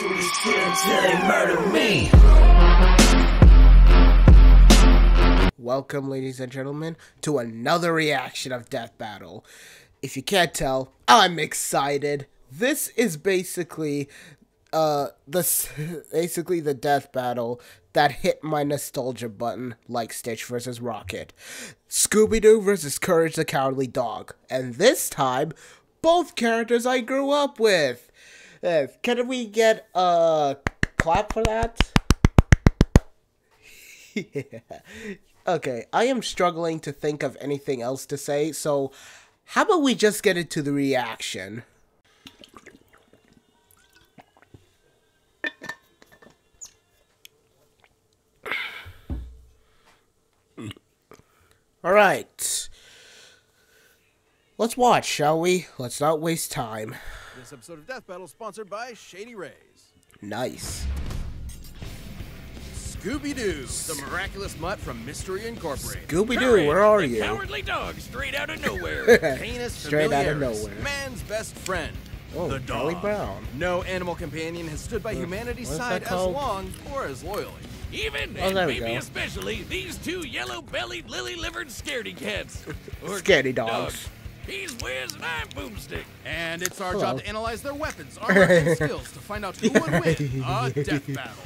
Until they murder me. Welcome, ladies and gentlemen, to another reaction of Death Battle. If you can't tell, I'm excited. This is basically the Death Battle that hit my nostalgia button like Stitch vs. Rocket. Scooby-Doo versus Courage the Cowardly Dog. And this time, both characters I grew up with. Can we get a clap for that? Yeah. Okay, I am struggling to think of anything else to say, so how about we just get into the reaction? Alright. Let's watch, shall we? Let's not waste time. This episode of Death Battle is sponsored by Shady Rays. Nice. Scooby-Doo, the miraculous mutt from Mystery Incorporated. Scooby-Doo, where are you? Cowardly dog, straight out of nowhere. Heinous Straight out of familiaris, nowhere. man's best friend. Oh, the Charlie dog. Brown. No animal companion has stood by humanity's what's side that as called? long or as loyally. Even, Oh, and there we maybe go. especially, these two yellow-bellied, lily-livered scaredy cats. Or Scaredy dogs. He's Wiz and I'm Boomstick. And it's our Hello. job to analyze their weapons, armor, and skills to find out who would win a death battle.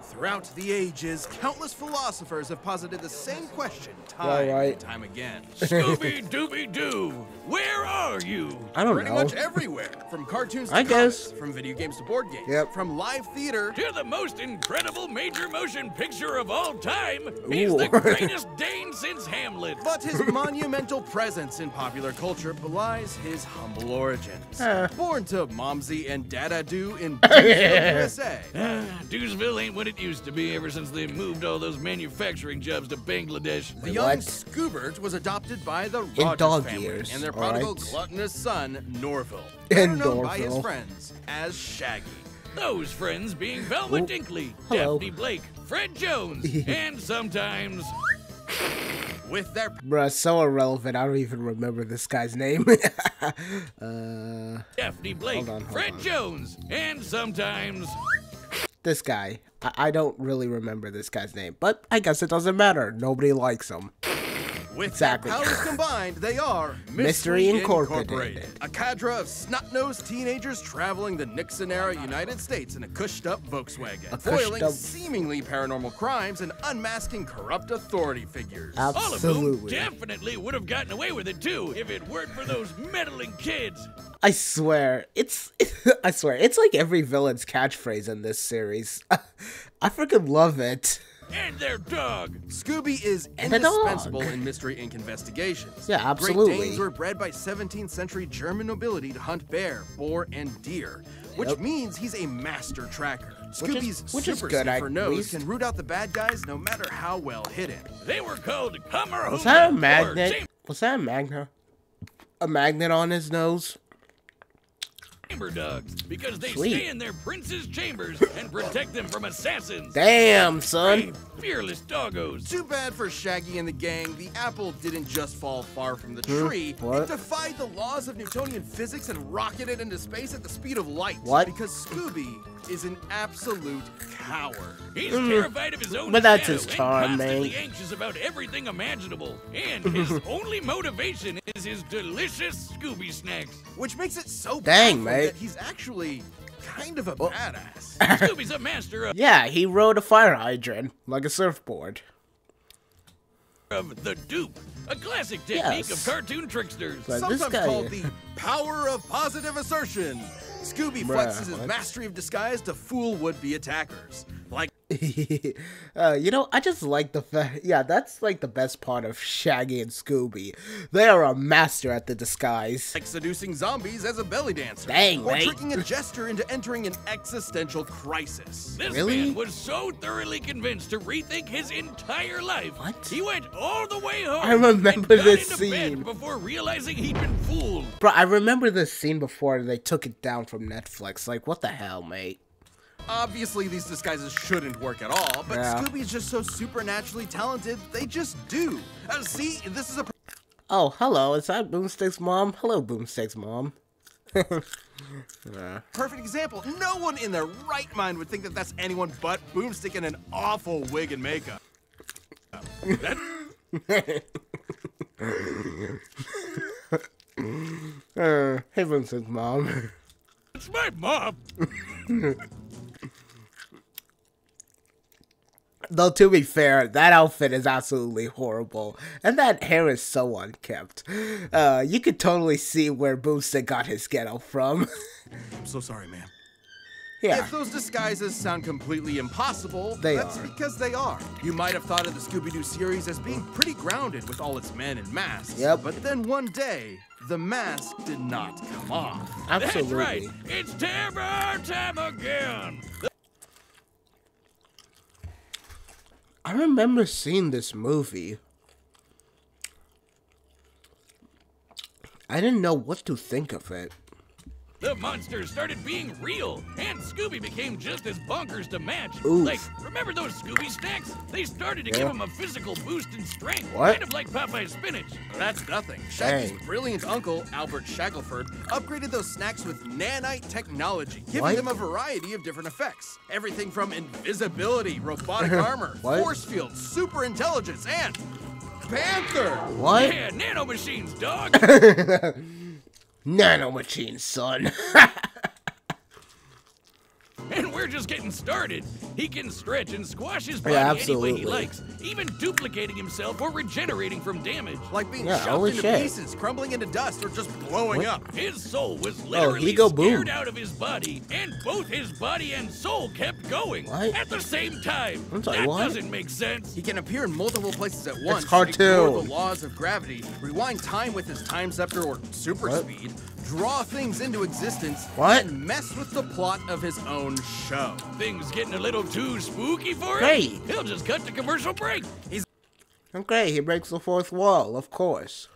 Throughout the ages, countless philosophers have posited the same question time and time again. Scooby-Dooby-Doo, where are you? I don't Pretty know. much everywhere, from cartoons to I comics, guess. from video games to board games, Yep. from live theater. To the most incredible major motion picture of all time. He's Ooh. the greatest Dane since Hamlet. But his monumental presence in popular culture belies his humble origins. Born to Momsy and Dada Doo in Doonesville, USA. Dewsville ain't what it used to be ever since they moved all those manufacturing jobs to Bangladesh. The Wait, young what? Scoobert was adopted by the In Rogers dog family years, and their all prodigal right. gluttonous son, Norville. In Better known by his Norville. friends as Shaggy. Those friends being Velma Oh, Dinkley, hello. Daphne Blake, Fred Jones, and sometimes With their Bruh, so irrelevant, I don't even remember this guy's name. Daphne Blake, hold Fred on. Jones, and sometimes This guy. I don't really remember this guy's name, but I guess it doesn't matter. Nobody likes him. With Exactly. their powers combined, they are Mystery Incorporated. A cadre of snot-nosed teenagers traveling the Nixon-era United States in a cushed-up Volkswagen, A foiling cushed-up- seemingly paranormal crimes and unmasking corrupt authority figures. all of whom Absolutely. definitely would have gotten away with it too if it weren't for those meddling kids. I swear, I swear, it's like every villain's catchphrase in this series. I freaking love it. And their dog. Scooby is And a dog. indispensable in Mystery Inc. investigations. Yeah, absolutely. Great Danes were bred by 17th century German nobility to hunt bear, boar, and deer, which Yep. means he's a master tracker. Scooby's which is super good, sniffer at nose least. can root out the bad guys no matter how well hidden. They were called Hummer. Was that a magnet? Was that a magnet? A magnet on his nose? Chamber dogs, because they Sweet. stay in their prince's chambers and protect them from assassins. Damn, son. Brave, fearless doggos. Too bad for Shaggy and the gang, the apple didn't just fall far from the tree. What? It defied the laws of Newtonian physics and rocketed into space at the speed of light. What? Because Scooby is an absolute coward. He's terrified of his own But that's shadow his and charm, constantly man. anxious about everything imaginable. And his only motivation is his delicious Scooby snacks. Which makes it so Dang, powerful mate. that he's actually kind of a badass. Scooby's a master Yeah, he rode a fire hydrant like a surfboard. of the dupe, a classic technique Yes. of cartoon tricksters. But this Sometimes guy, called the power of positive assertion. Scooby Bruh, flexes his what? mastery of disguise to fool would-be attackers. Like you know, I just like the fact. Yeah, that's like the best part of Shaggy and Scooby. They are a master at the disguise. seducing zombies as a belly dancer. Dang, or mate. tricking a jester into entering an existential crisis. This Really? man was so thoroughly convinced to rethink his entire life. What? He went all the way home. I remember and got this into bed scene. before realizing he'd been fooled. Bro, I remember this scene before they took it down from Netflix. Like, what the hell, mate? Obviously, these disguises shouldn't work at all, but Yeah. Scooby's just so supernaturally talented, they just do. See, this is a Oh, hello, is that Boomstick's mom? Hello, Boomstick's mom. Perfect example. No one in their right mind would think that that's anyone but Boomstick in an awful wig and makeup. Hey, Vincent's mom. It's my mom. Though, to be fair, that outfit is absolutely horrible. And that hair is so unkempt. You could totally see where Boomstick got his ghetto from. I'm so sorry, ma'am. Yeah. If those disguises sound completely impossible, that's are. because they are. You might have thought of the Scooby-Doo series as being pretty grounded with all its men in masks. Yep. But then one day, the mask did not come off. Absolutely. That's right. It's terror time again. I remember seeing this movie. I didn't know what to think of it. The monsters started being real, and Scooby became just as bonkers to match. Oof. Like, remember those Scooby snacks? They started to give him a physical boost in strength, What? kind of like Popeye's spinach. That's nothing. Shaggy's Dang. brilliant uncle, Albert Shackleford, upgraded those snacks with nanite technology, giving What? them a variety of different effects. Everything from invisibility, robotic armor, What? force field, super intelligence, and Panther! What? Yeah, nanomachines, dog. Nanomachine, son. And we're just getting started. He can stretch and squash his body Yeah, any way he absolutely. likes, even duplicating himself or regenerating from damage. Like being Yeah, shoved holy into shit. pieces, crumbling into dust, or just blowing What? up. His soul was literally go scared boom. out of his body, and both his body and soul kept going What? at the same time. I'm sorry, That what? doesn't make sense. He can appear in multiple places at once, cartoon. ignore the laws of gravity, rewind time with his time scepter or super What? speed, draw things into existence, What? and mess with the plot of his own show. Things getting a little too spooky for him. Great. He'll just cut to commercial break. Okay, he breaks the fourth wall, of course.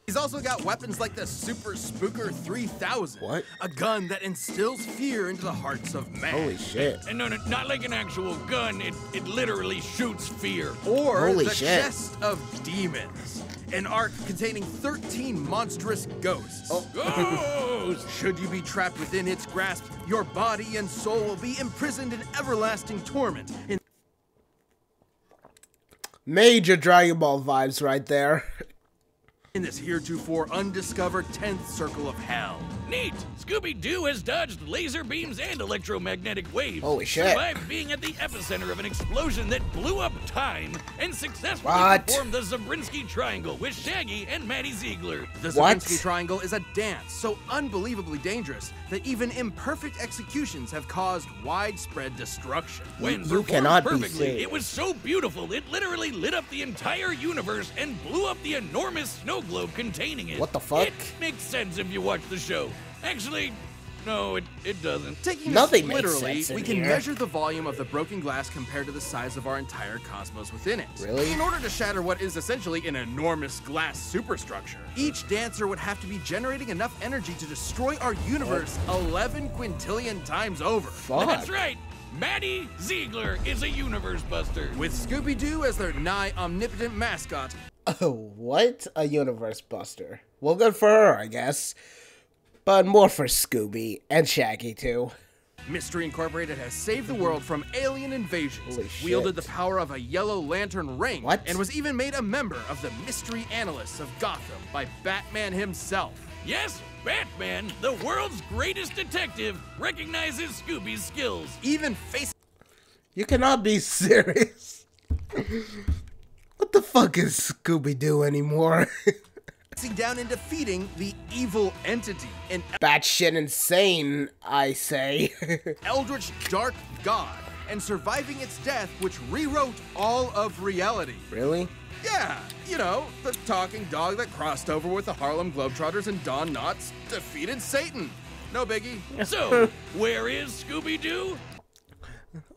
He's also got weapons like the Super Spooker 3000, What? a gun that instills fear into the hearts of man. Holy shit. And no, not like an actual gun. It literally shoots fear. Or Holy the shit. Chest of Demons, an ark containing 13 monstrous ghosts. Ghost! Should you be trapped within its grasp, your body and soul will be imprisoned in everlasting torment. Major Dragon Ball vibes right there. In this heretofore undiscovered 10th circle of hell. Neat! Scooby-Doo has dodged laser beams and electromagnetic waves. Holy shit. Survived being at the epicenter of an explosion that blew up time and successfully What? performed the Zabrinsky Triangle with Shaggy and Maddie Ziegler. The What? Zabrinsky Triangle is a dance so unbelievably dangerous that even imperfect executions have caused widespread destruction. When You performed cannot be perfectly, serious. it was so beautiful it literally lit up the entire universe and blew up the enormous snow globe containing it. What the fuck? It makes sense if you watch the show. Actually, no, it doesn't. Taking Nothing this makes literally, sense in we can here. measure the volume of the broken glass compared to the size of our entire cosmos within it. Really? In order to shatter what is essentially an enormous glass superstructure, each dancer would have to be generating enough energy to destroy our universe 11 quintillion times over. Fuck. That's right. Maddie Ziegler is a universe buster. With Scooby-Doo as their nigh omnipotent mascot, Oh, what? A universe buster. Well, good for her, I guess. But more for Scooby and Shaggy, too. Mystery Incorporated has saved the world from alien invasions, Holy shit. wielded the power of a yellow lantern ring, What? and was even made a member of the Mystery Analysts of Gotham by Batman himself. Yes, Batman, the world's greatest detective, recognizes Scooby's skills. Even facing You cannot be serious. What the fuck is Scooby-Doo anymore? down and defeating the evil entity, an Batshit insane, I say. eldritch dark god, and surviving its death, which rewrote all of reality. Really? Yeah, you know, the talking dog that crossed over with the Harlem Globetrotters and Don Knotts defeated Satan. No biggie. So, where is Scooby-Doo?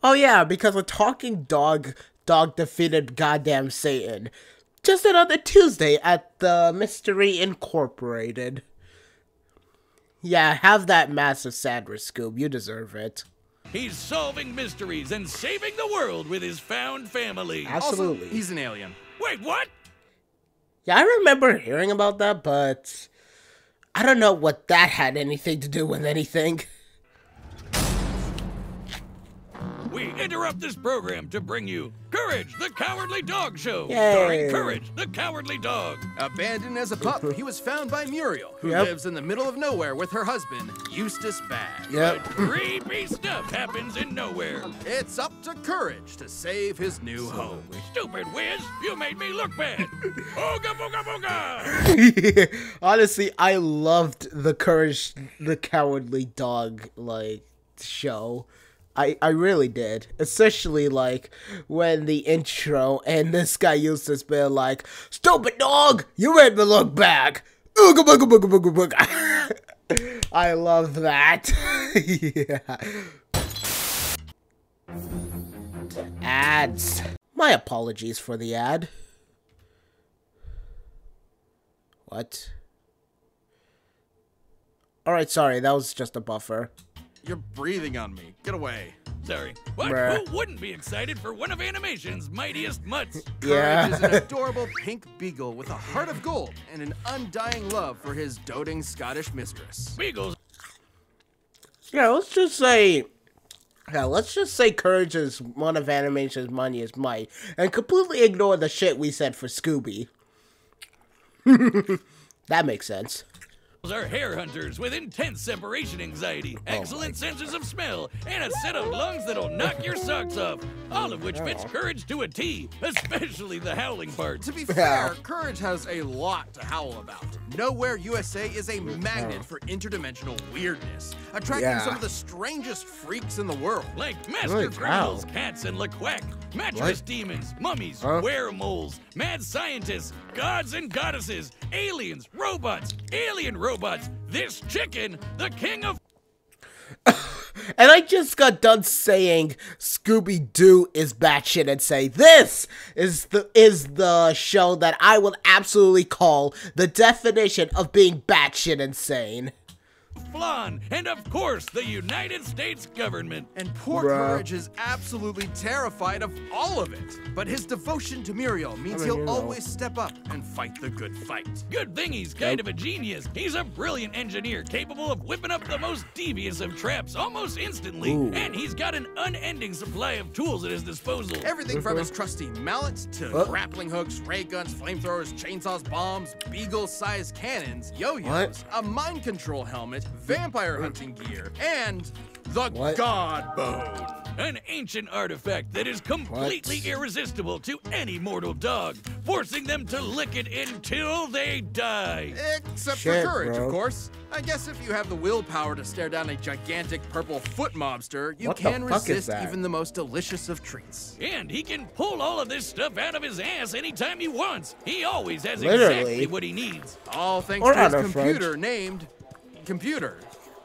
Oh yeah, because a talking dog defeated goddamn Satan. Just another Tuesday at the Mystery Incorporated. Yeah, have that massive sadness, Scoob. You deserve it. He's solving mysteries and saving the world with his found family. Absolutely. Also, he's an alien. Wait, what? Yeah, I remember hearing about that, but I don't know what that had anything to do with anything. We interrupt this program to bring you Courage, the Cowardly Dog Show, Yay. starring Courage, the Cowardly Dog. Abandoned as a pup, he was found by Muriel, who lives in the middle of nowhere with her husband, Eustace Bagg. Yep. Creepy stuff happens in nowhere. It's up to Courage to save his new home. Stupid Wiz, you made me look bad. Ooga booga booga. Honestly, I loved the Courage the Cowardly Dog, like, show. I really did. Especially, like, when the intro and this guy used to be like, "Stupid dog, you made me look back. Ooga booga booga booga booga." I love that. Yeah. Ads. My apologies for the ad. What? Alright, sorry, that was just a buffer. You're breathing on me. Get away. Sorry. What? Bruh. Who wouldn't be excited for one of animation's mightiest mutts? Courage is an adorable pink beagle with a heart of gold and an undying love for his doting Scottish mistress. Beagles. Yeah, let's just say Courage is one of animation's mightiest might, and completely ignore the shit we said for Scooby. That makes sense. Are hair hunters with intense separation anxiety, excellent senses of smell, and a set of lungs that'll knock your socks off. All of which fits Courage to a T, especially the howling part. To be fair, Courage has a lot to howl about. Nowhere USA is a magnet for interdimensional weirdness, attracting some of the strangest freaks in the world. Like master criminals, cats, and LaQuack, mattress demons, mummies, weremoles, mad scientists, gods and goddesses, aliens, robots, alien robots, this chicken, the king of... And I just got done saying Scooby-Doo is batshit insane. This is the show that I will absolutely call the definition of being batshit insane. Flan, and of course, the United States government. And poor Courage is absolutely terrified of all of it. But his devotion to Muriel means he'll always step up and fight the good fight. Good thing he's kind of a genius. He's a brilliant engineer capable of whipping up the most devious of traps almost instantly. And he's got an unending supply of tools at his disposal. Everything from his trusty mallet to grappling hooks, ray guns, flamethrowers, chainsaws, bombs, beagle-sized cannons, yo-yos, a mind control helmet, vampire hunting gear, and the God Bone. An ancient artifact that is completely irresistible to any mortal dog, forcing them to lick it until they die. Except for Courage, of course. I guess if you have the willpower to stare down a gigantic purple foot mobster, you can resist even the most delicious of treats. And he can pull all of this stuff out of his ass anytime he wants. He always has exactly what he needs. All thanks to his computer named Computer.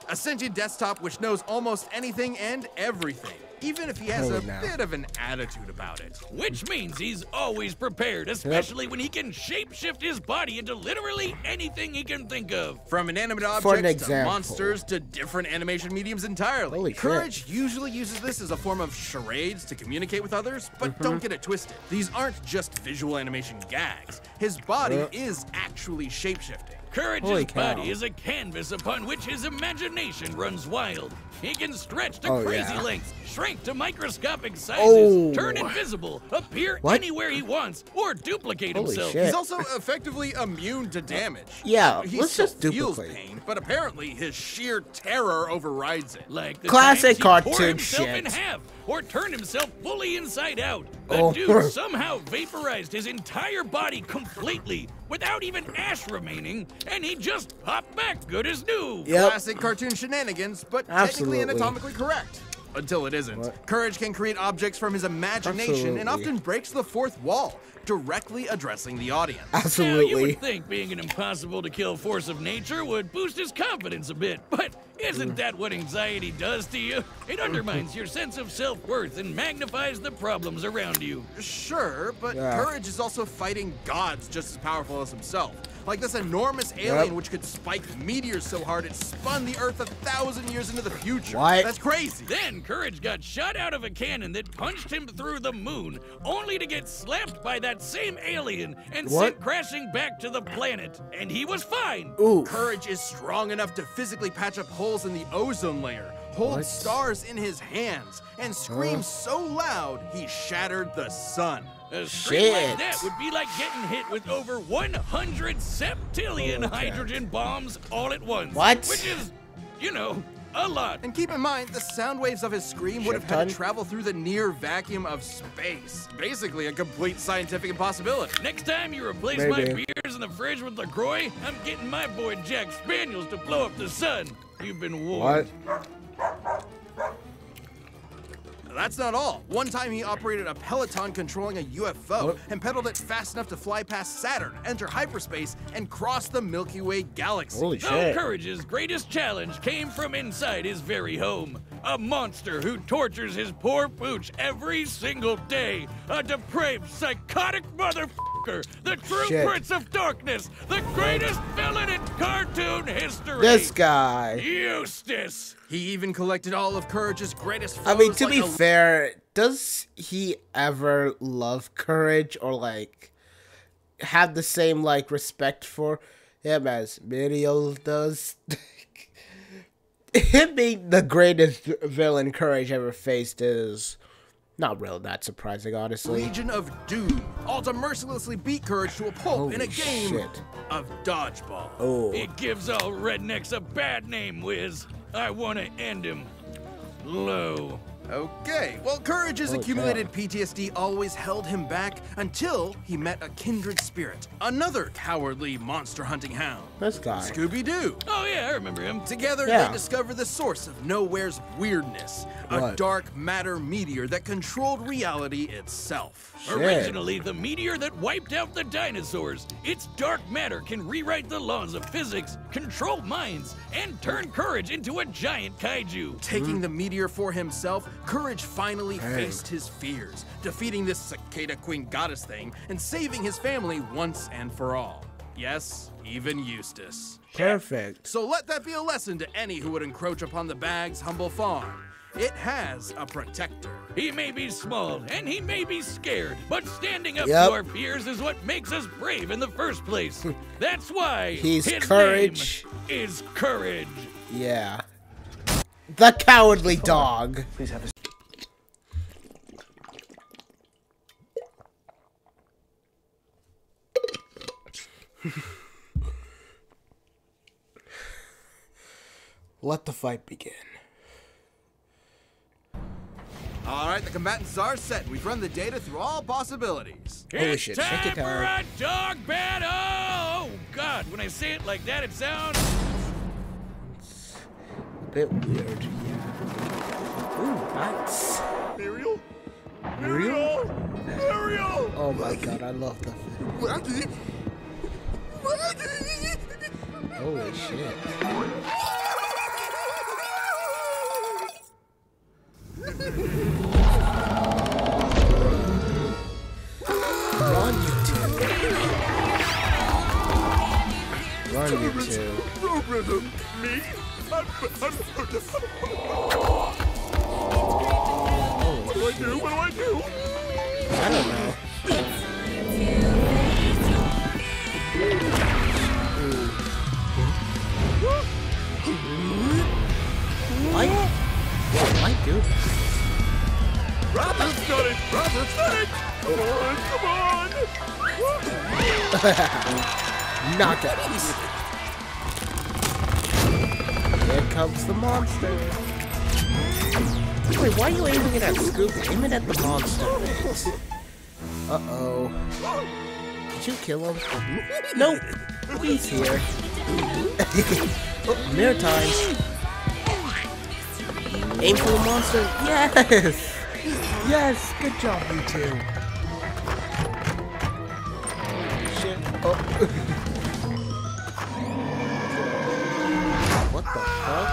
A sentient desktop which knows almost anything and everything, even if he has a bit of an attitude about it. Which means he's always prepared, especially when he can shapeshift his body into literally anything he can think of. From inanimate objects to monsters to different animation mediums entirely. Holy Courage usually uses this as a form of charades to communicate with others, but don't get it twisted. These aren't just visual animation gags. His body is actually shapeshifting. Courage's body is a canvas upon which his imagination runs wild. He can stretch to crazy lengths, shrink to microscopic sizes, turn invisible, appear anywhere he wants, or duplicate himself. He's also effectively immune to damage. Yeah, he let's just feels duplicate. pain, but apparently his sheer terror overrides it. Like the classic times he tore cartoon himself shit. in half, or turned himself fully inside out. The dude somehow vaporized his entire body completely, without even ash remaining, and he just popped back good as new. Classic cartoon shenanigans, but technically anatomically correct. Until it isn't. Courage can create objects from his imagination and often breaks the fourth wall, directly addressing the audience. Now, you would think being an impossible-to-kill force of nature would boost his confidence a bit, but isn't that what anxiety does to you? It undermines your sense of self-worth and magnifies the problems around you. Sure, but Courage is also fighting gods just as powerful as himself, like this enormous alien which could spike meteors so hard it spun the Earth 1,000 years into the future. What? That's crazy. Then Courage got shot out of a cannon that punched him through the moon, only to get slapped by that same alien and sent crashing back to the planet. And he was fine. Ooh. Courage is strong enough to physically patch up holes in the ozone layer, hold stars in his hands, and scream so loud he shattered the sun. A scream like that would be like getting hit with over 100 septillion hydrogen bombs all at once. What? Which is, you know, a lot. And keep in mind, the sound waves of his scream would have had to travel through the near vacuum of space. Basically, a complete scientific impossibility. Next time you replace my beers in the fridge with LaCroix, I'm getting my boy Jack Spaniels to blow up the sun. You've been warned. What? That's not all. One time he operated a Peloton controlling a UFO and pedaled it fast enough to fly past Saturn, enter hyperspace, and cross the Milky Way galaxy. Holy shit. Courage's greatest challenge came from inside his very home. A monster who tortures his poor pooch every single day. A depraved, psychotic motherfucker. The true Prince of Darkness. The greatest villain in cartoon history. This guy. Eustace. He even collected all of Courage's greatest photos. I mean, to be fair, does he ever love Courage or, like, have the same, like, respect for him as Muriel does? Him being the greatest villain Courage ever faced is not really that surprising, honestly. Legion of Doom, all to mercilessly beat Courage to a pulp in a game of dodgeball. Oh. It gives all rednecks a bad name, Wiz. I want to end him low. Okay, well, Courage's accumulated PTSD always held him back until he met a kindred spirit, another cowardly monster-hunting hound. This guy. Scooby-Doo. Oh, yeah, I remember him. Together, they discover the source of Nowhere's weirdness, a dark matter meteor that controlled reality itself. Originally, the meteor that wiped out the dinosaurs. Its dark matter can rewrite the laws of physics, control minds, and turn Courage into a giant kaiju. Taking the meteor for himself, Courage finally faced his fears, defeating this cicada queen goddess thing and saving his family once and for all. Yes, even Eustace. Perfect. So let that be a lesson to any who would encroach upon the Bag's humble farm. It has a protector. He may be small and he may be scared, but standing up to our fears is what makes us brave in the first place. That's why his Courage name is Courage. Yeah. The cowardly dog. Please have a Let the fight begin. All right, the combatants are set. We've run the data through all possibilities. Holy shit, It's shake it time for down. a dog battle! Oh, God, when I say it like that, it sounds... It's a bit weird, yeah. Ooh, nice. Muriel? Muriel? Muriel! Oh my god, I love the Maggie! Holy shit. Run, you two. Run, you two. Me? What do I do? What do I do? I don't know. Why? What do I do? Rabbit's got it! Rabbit's got it! Come on! Knock it. Here comes the monster. Wait, why are you aiming it at Scooby? Aim it at the monster. Uh-oh. Did you kill him? Nope. He's here. Oh, mirror time. Aim for the monster. Yes! Yes! Good job, you two. Shit. Oh. What the fuck?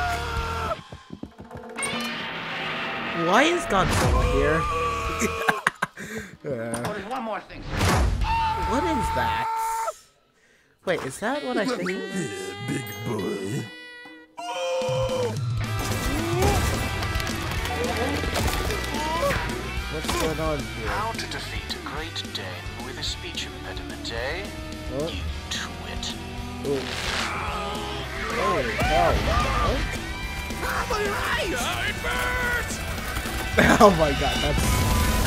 Why is Godzilla here? There's one more thing. What is that? Wait, is that what I think? Big boy. What's going on here? How to defeat a Great Dane with a speech impediment, eh? What? You twit. Oh, hell. Oh my god,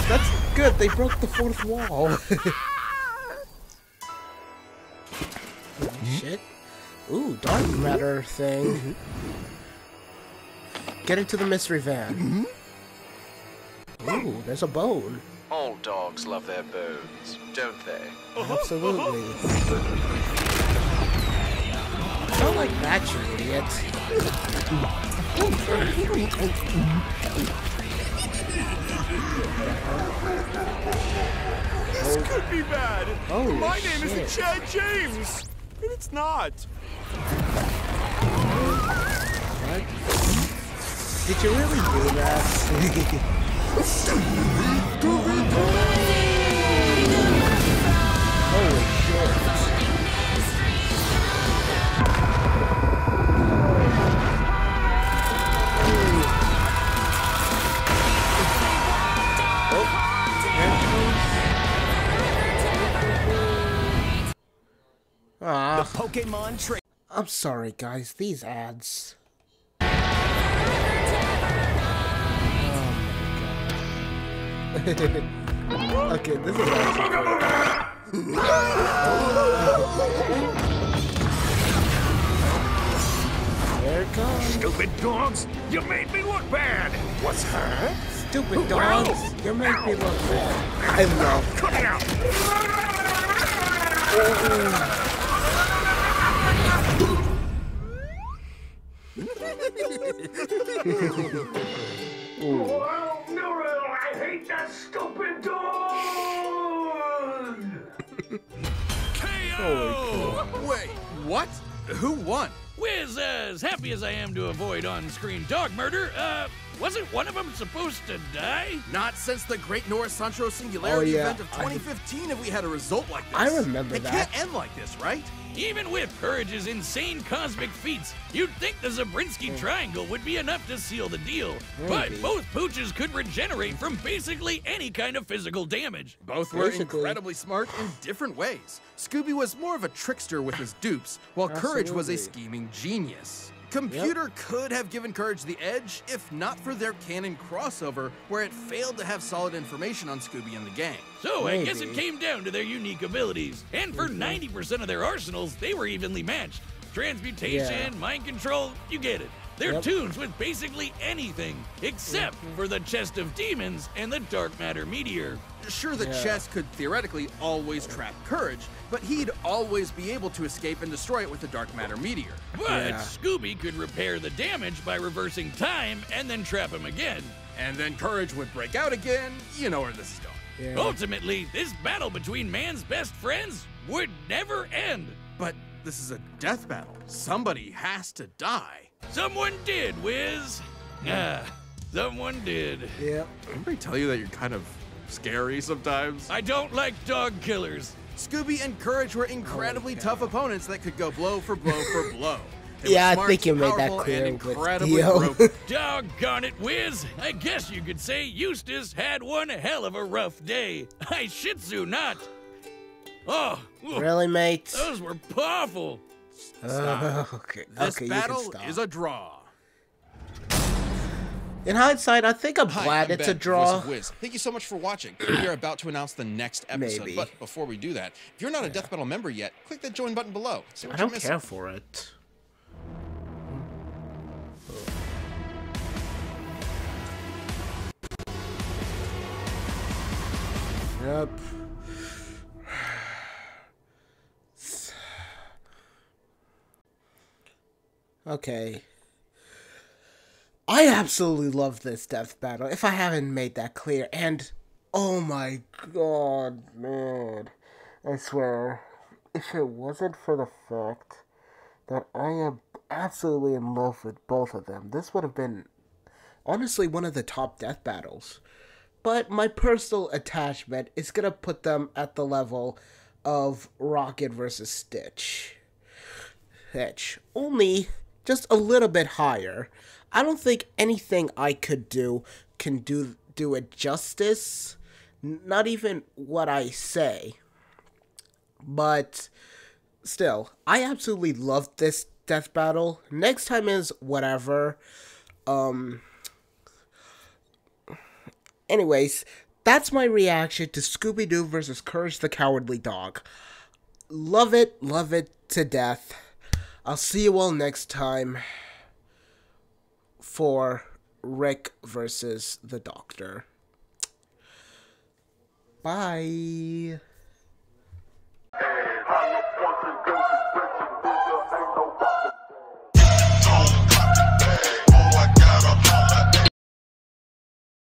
that's good. They broke the fourth wall. Shit. Ooh, dark matter thing. Get into the mystery van. Ooh, there's a bone. All dogs love their bones, don't they? Absolutely. Don't like that, you idiot. This could be bad. Holy My name shit. isn't Chad James. And it's not. What? Did you really do that? Holy shit. The Pokemon trick. I'm sorry, guys. These ads. Okay, this is actually There it comes. Stupid dogs, you made me look bad. What's her? Stupid dogs. You make me look bad. I know. Cut it out. Oh, Muriel, I hate that stupid dog! KO! Wait, what? Who won? Wiz, as happy as I am to avoid on-screen dog murder, wasn't one of them supposed to die? Not since the Great Norris Central Singularity Oh, yeah. event of 2015 have we had a result like this. I remember it that. It can't end like this, right? Even with Courage's insane cosmic feats, you'd think the Zabrinsky Triangle would be enough to seal the deal. But Maybe. both pooches could regenerate from basically any kind of physical damage. Both were Basically. incredibly smart in different ways. Scooby was more of a trickster with his dupes, while Courage was a Absolutely. scheming genius. Computer could have given Courage the edge if not for their canon crossover, where it failed to have solid information on Scooby and the gang. So I guess it Maybe. came down to their unique abilities. And for 90% of their arsenals, they were evenly matched. Transmutation, Yeah. mind control, you get it. They're Yep. tunes with basically anything, except for the Chest of Demons and the Dark Matter Meteor. Sure, the Yeah. chest could theoretically always trap Courage, but he'd always be able to escape and destroy it with the dark matter meteor. But Yeah. Scooby could repair the damage by reversing time and then trap him again. And then Courage would break out again. You know where this is going. Yeah. Ultimately, this battle between man's best friends would never end. But this is a death battle. Somebody has to die. Someone did, Wiz. Someone did. Yep. Anybody tell you that you're kind of scary sometimes? I don't like dog killers. Scooby and Courage were incredibly tough opponents that could go blow for blow for blow. They Yeah, were I smart, think you made that powerful, clear and with incredibly Dio. broken. Doggone it, Wiz. I guess you could say Eustace had one hell of a rough day. I shih tzu not. Oh, ooh, Really, mate? those were powerful. Okay. This Okay, you battle can stop. is a draw. In hindsight, I think I'm glad it's a draw. Wiz. Thank you so much for watching. We are about to announce the next episode, Maybe. but before we do that, if you're not a Death Battle member yet, click that join button below. See what I you're don't missing. care for it. Yep. Okay. I absolutely love this death battle, if I haven't made that clear. And, oh my god, man. I swear, if it wasn't for the fact that I am absolutely in love with both of them, this would have been, honestly, one of the top death battles. But my personal attachment is going to put them at the level of Rocket versus Stitch. Only just a little bit higher. I don't think anything I could do can do it justice. Not even what I say. But still, I absolutely loved this death battle. Next time is whatever. Anyways, that's my reaction to Scooby-Doo versus Courage the Cowardly Dog. Love it to death. I'll see you all next time for Rick versus the Doctor. Bye. Hey,